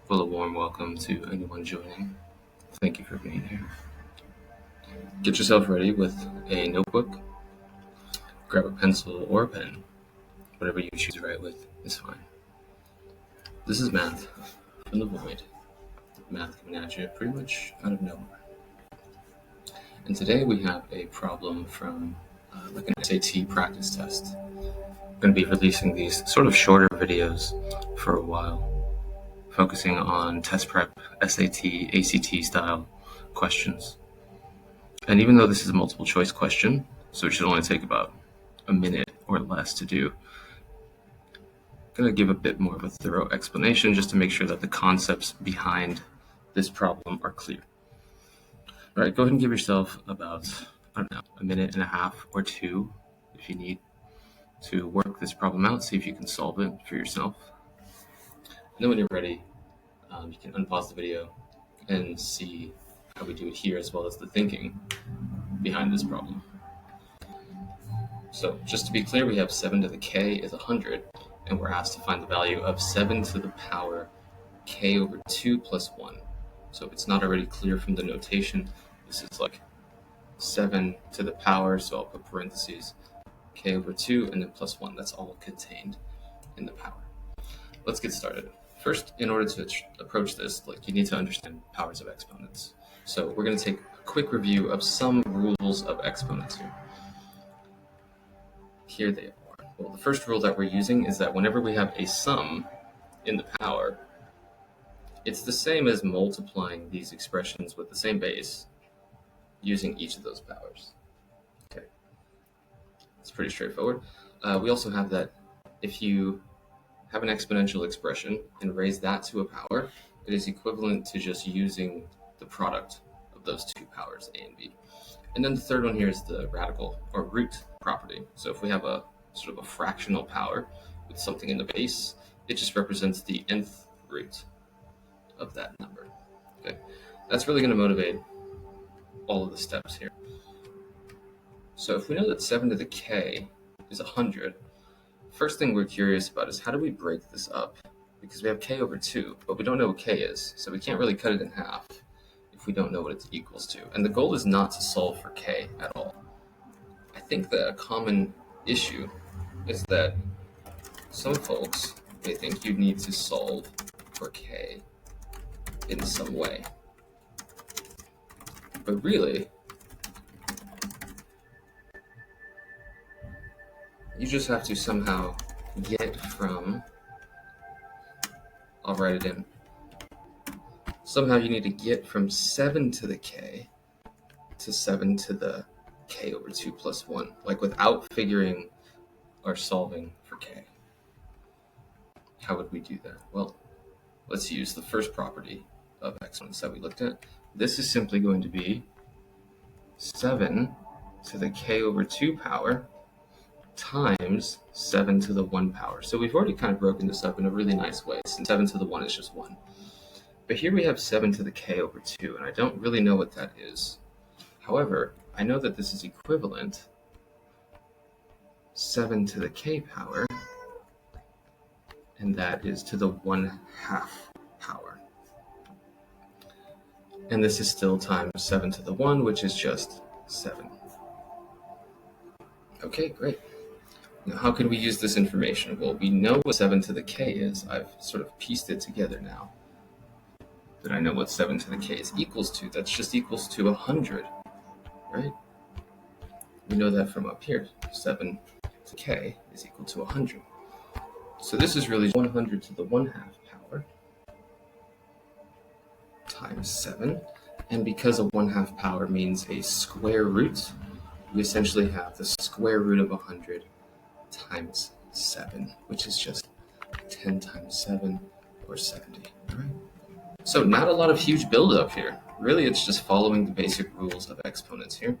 Well, a warm welcome to anyone joining. Thank you for being here. Get yourself ready with a notebook, grab a pencil or a pen. Whatever you choose to write with is fine. This is math from the void. Math coming at you pretty much out of nowhere. And today we have a problem from like an SAT practice test. I'm going to be releasing these sort of shorter videos for a while, focusing on test prep, SAT, ACT style questions. And even though this is a multiple choice question, so it should only take about a minute or less to do, I'm going to give a bit more of a thorough explanation just to make sure that the concepts behind this problem are clear. All right, go ahead and give yourself about, a minute and a half or two if you need to work this problem out, see if you can solve it for yourself. And then when you're ready, you can unpause the video and see how we do it here as well as the thinking behind this problem. So just to be clear, we have 7 to the k is 100, and we're asked to find the value of 7 to the power k over 2 plus 1. So if it's not already clear from the notation, this is like 7 to the power, so I'll put parentheses, k over 2, and then plus 1. That's all contained in the power. Let's get started. First, in order to approach this, you need to understand powers of exponents. So we're going to take a quick review of some rules of exponents here. Here they are. Well, the first rule that we're using is that whenever we have a sum in the power, it's the same as multiplying these expressions with the same base using each of those powers. Okay, it's pretty straightforward. We also have that if you have an exponential expression and raise that to a power, it is equivalent to just using the product of those two powers, a and b. And then the third one here is the radical or root property. So if we have a sort of a fractional power with something in the base, it just represents the nth root of that number. Okay, that's really going to motivate all of the steps here. So if we know that 7 to the k is 100, first thing we're curious about is how do we break this up? Because we have k over 2, but we don't know what k is, so we can't really cut it in half if we don't know what it's equals to. And the goal is not to solve for k at all. I think that a common issue is that some folks may think you need to solve for k in some way. But really, you just have to somehow get from, I'll write it in, somehow you need to get from 7 to the k to 7 to the k over 2 plus 1, without figuring or solving for k. How would we do that? Well, let's use the first property of exponents that we looked at. This is simply going to be 7 to the k over 2 power times 7 to the 1 power. So we've already kind of broken this up in a really nice way, since 7 to the 1 is just 1. But here we have 7 to the k over 2, and I don't really know what that is. However, I know that this is equivalent 7 to the k power, and that is to the 1/2 power. And this is still times 7 to the 1, which is just 7. Okay, great. Now, how can we use this information? Well, we know what 7 to the k is. I've sort of pieced it together now that I know what 7 to the k is equals to. That's just equals to 100, right? We know that from up here. 7 to k is equal to 100. So this is really 100 to the 1/2 power times 7. And because a 1/2 power means a square root, we essentially have the square root of 100 times 7, which is just 10 times 7, or 70. All right? So not a lot of huge buildup here. Really, it's just following the basic rules of exponents here.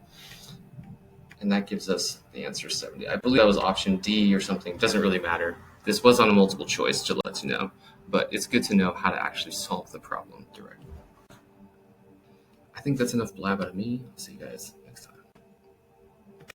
And that gives us the answer 70. I believe that was option D or something. Doesn't really matter. This was on a multiple choice to let you know, but it's good to know how to actually solve the problem directly. I think that's enough blab out of me. I'll see you guys